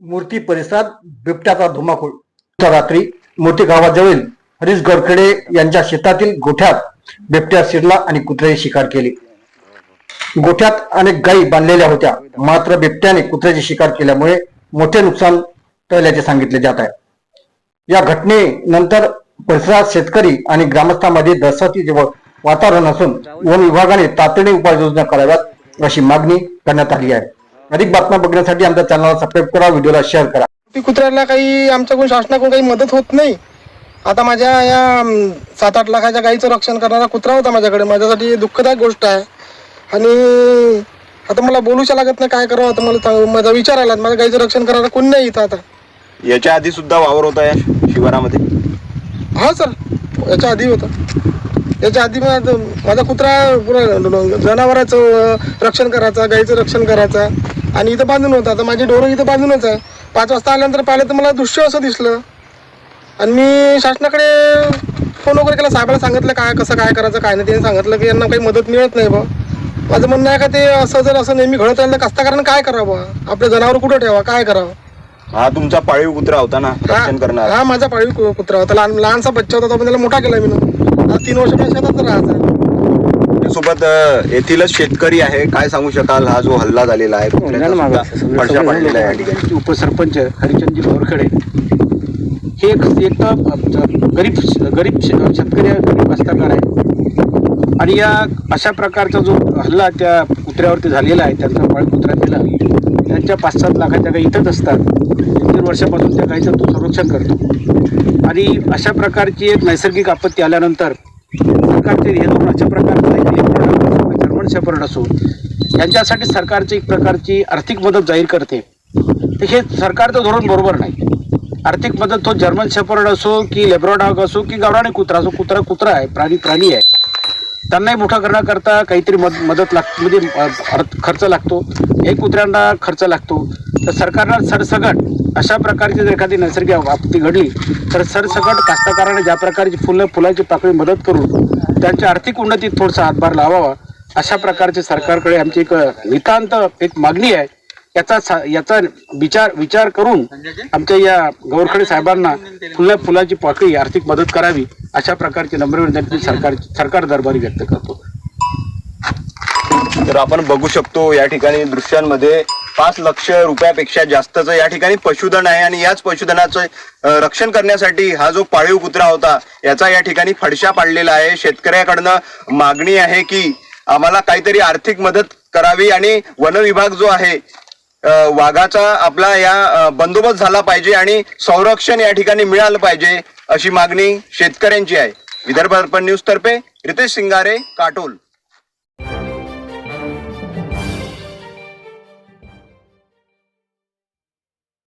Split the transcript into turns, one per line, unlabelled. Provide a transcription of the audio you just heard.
मूर्ती परिसरात बिबट्याचा धुमाकूळ. रात्री मूर्ती गावाजवळील हरीश गडखडे यांच्या शेतातील गोठ्यात बिबट्या शिरला आणि कुत्र्याची शिकार केली. गोठ्यात अनेक गायी बांधलेल्या होत्या, मात्र बिबट्याने कुत्र्याची शिकार केल्यामुळे मोठे नुकसान टळल्याचे सांगितले जात आहे. या घटनेनंतर परिसरात शेतकरी आणि ग्रामस्थांमध्ये दहशतीचे वातावरण असून वन विभागाने तातडीने उपाययोजना कराव्यात अशी मागणी करण्यात आली आहे. अधिक बातम्या बघण्यासाठी आमच्या चॅनलला सबस्क्राईब करा, व्हिडिओला शेअर करा.
कुत्र्याला काही आमच्याकडून शासनाकडून काही मदत होत नाही. आता माझ्या या 7-8 लाखाच्या गाईचं रक्षण करणारा कुत्रा होता माझ्याकडे. माझ्यासाठी दुःखदायक गोष्ट आहे आणि आता मला बोलूशा लागत नाही काय करावं. आता मला माझा विचार आला, माझ्या गाईचं रक्षण करायला कोण नाही इथं. आता
याच्या आधी सुद्धा वावर होता या शिवारामध्ये?
हा सर, याच्या आधी होता. याच्या आधी माझा कुत्रा पुरा जनावरांचं रक्षण करायचा, गाईचं रक्षण करायचा आणि इथं बांधून होता. आता माझी ढोरं इथं बांधूनच आहे. 5 वाजता आल्यानंतर पाहिलं तर मला दृश्य असं दिसलं आणि मी शासनाकडे फोन वगैरे केला. साहेबाला सांगितलं काय कसं काय करायचं काय नाही. त्यांनी सांगितलं की यांना काही मदत मिळत नाही बा. माझं म्हणणं आहे का ते असं जर असं नेहमी घडत राहिलं तर कास्तकारानं काय करावं, आपले जनावर कुठं ठेवा, काय करावं.
हा तुमचा पाळीव कुत्रा होता ना रक्षण करणार?
हा माझा पाळीव कुत्रा होता. लहानसा बच्चा होता, तो पण त्याला मोठा केला मी. आता 3 वर्ष शेतात राहायचा.
सोबत येथीलच शेतकरी आहे, काय सांगू शकाल? हा जो हल्ला झालेला आहे फडशा पडलेला आहे या ठिकाणी.
उपसरपंच हरिचंदजी गौरखडे हे एक गरीब शेतकरी आहे, गरीब कास्तकार आहे आणि या अशा प्रकारचा जो हल्ला त्या कुत्र्यावरती झालेला आहे, त्यांचा पाळीव कुत्रा दिला, त्यांच्या 5-7 लाखाच्या गाई इथंच असतात. 1-1.5 वर्षापासून त्या गाईचं तो संरक्षण करतो आणि अशा प्रकारची एक नैसर्गिक आपत्ती आल्यानंतर सरकारचे हे धोरण अशा प्रकारचं जर्मन शेपर्ड असो यांच्यासाठी सरकारची एक प्रकारची आर्थिक मदत जाहीर करते. तर हे सरकारचं धोरण बरोबर नाही. आर्थिक मदत तो जर्मन शेपर्ड असो की लेब्राडॉग असो की गावरानी कुत्रा असो, कुत्रा आहे, प्राणी आहे, त्यांनाही मोठा करण्याकरता काहीतरी मदत म्हणजे खर्च लागतो. एक कुत्र्यांना खर्च लागतो. तर सरकारला सरसकट अशा प्रकारची जर एखादी नैसर्गिक आपत्ती घडली तर सरसकट कास्तकारांना ज्या प्रकारची फुलाची पाकळी मदत करून त्यांच्या आर्थिक उन्नतीत थोडासा हातभार लावावा अशा प्रकारचे सरकारकडे आमची एक नितांत एक मागणी आहे. याचा विचार करून आमच्या या गौरखडे साहेबांना फुलाची पाकळी आर्थिक मदत करावी अशा प्रकारची नम्र विनंती सरकार दरबारी व्यक्त करतो.
तर आपण बघू शकतो या ठिकाणी दृश्यांमध्ये 5 लाख रुपयापेक्षा जास्तचं या ठिकाणी पशुधन आहे आणि याच पशुधनाचं रक्षण करण्यासाठी हा जो पाळीव कुत्रा होता याचा या ठिकाणी फडशा पाडलेला आहे. शेतकऱ्याकडनं मागणी आहे की आम्हाला काहीतरी आर्थिक मदत करावी आणि वन विभाग जो आहे वाघाचा आपला या बंदोबस्त झाला पाहिजे आणि संरक्षण या ठिकाणी मिळालं पाहिजे अशी मागणी शेतकऱ्यांची आहे. विदर्भ दर्पण न्यूज तर्फे रितेश सिंगारे, काटोल.